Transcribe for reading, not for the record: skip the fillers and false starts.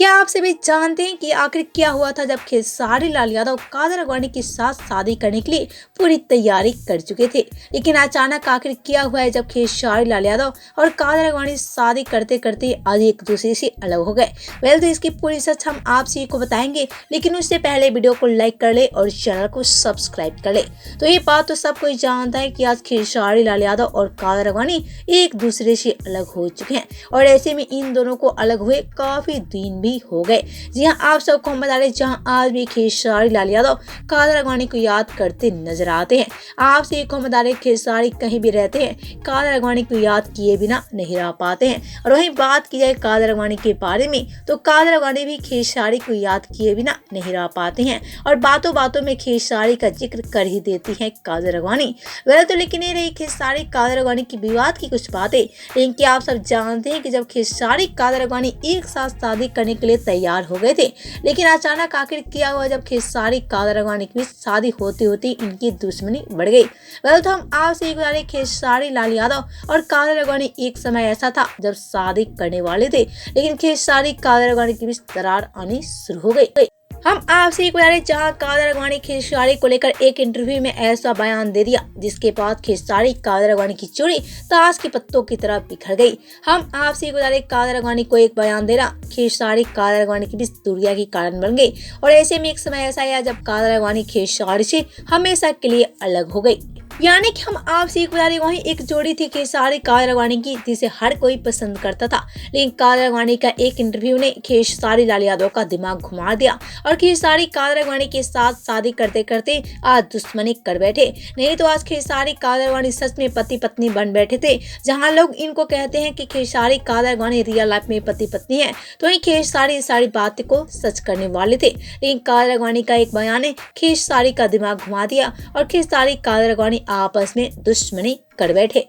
क्या आप सभी जानते हैं कि आखिर क्या हुआ था जब खेसारी लाल यादव कादर अडवाणी के साथ शादी करने के लिए पूरी तैयारी कर चुके थे। लेकिन अचानक आखिर क्या हुआ है जब खेसारी लाल यादव और कादर अडवाणी शादी करते करते आज एक दूसरे से अलग हो गए। तो इसकी पूरी सच हम आप सभी को बताएंगे, लेकिन उससे पहले वीडियो को लाइक कर ले और चैनल को सब्सक्राइब कर ले। तो ये बात तो सब कोई जानता है कि आज खेसारी लाल यादव और कादर अडवाणी एक दूसरे से अलग हो चुके हैं और ऐसे में इन दोनों को अलग हुए काफी दिन भी हो गए। जी हाँ, आप सबको हम बता दें, जहां आज भी खेसारी लाल यादव कादर अडवाणी को याद करते नजर आते हैं। आप से एक बता दें, खेसारी कहीं भी रहते हैं, कादर अडवाणी को याद किए बिना नहीं रह पाते हैं। और वहीं बात की जाए कादर अडवाणी के बारे में, तो कादर अडवाणी भी खेसारी को याद किए बिना नहीं रह पाते हैं और बातों बातों में खेसारी का जिक्र कर ही देती है कादर अडवाणी। वह तो लेकिन ये रही खेसारी कादर अडवाणी की विवाद की कुछ बातें। लेकिन क्या आप सब जानते हैं कि जब खेसारी कादर अडवाणी एक साथ शादी करने के लिए तैयार हो गए थे, लेकिन अचानक आखिर क्या हुआ जब खेसारी कादर अडवाणी की शादी होते होते इनकी दुश्मनी बढ़ गई। तो हम आपसे एक बता रहे, खेसारी लाल यादव और कादर अडवाणी एक समय ऐसा था जब शादी करने वाले थे, लेकिन खेसारी कादर अडवाणी की बीच दरार आनी शुरू हो गई। हम आपसे एक बता रहे, जहां कादर अडवाणी खेसारी को लेकर एक इंटरव्यू में ऐसा बयान दे दिया जिसके बाद खेसारी कादर अडवाणी की जोड़ी ताश के पत्तों की तरह बिखर गई। हम आपसे एक बता रहे, कादर अडवाणी को एक बयान देना खेसारी कादर अडवाणी के बीच दूरिया की कारण बन गई और ऐसे में एक समय ऐसा आया जब कादर अडवाणी खेसारी से हमेशा के लिए अलग हो गई। यानी कि हम आपसे एक बता रहे, वहीं एक जोड़ी थी खेसारी कादर अडवाणी की जिसे हर कोई पसंद करता था, लेकिन कादर अडवाणी का एक इंटरव्यू ने खेसारी लाल यादव का दिमाग घुमा दिया और खेसारी कादर अडवाणी के साथ शादी करते करते आज दुश्मनी कर बैठे। नहीं तो आज खेसारी कादर अडवाणी सच में पति पत्नी बन बैठे थे। जहां लोग इनको कहते हैं कि खेसारी कादर अडवाणी रियल लाइफ में पति पत्नी है, तो वहीं खेसारी सारी बातें को सच करने वाले थे, लेकिन कादर अडवाणी का एक बयान ने खेसारी का दिमाग घुमा दिया और खेसारी कादर अडवाणी आपस में दुश्मनी कर बैठे।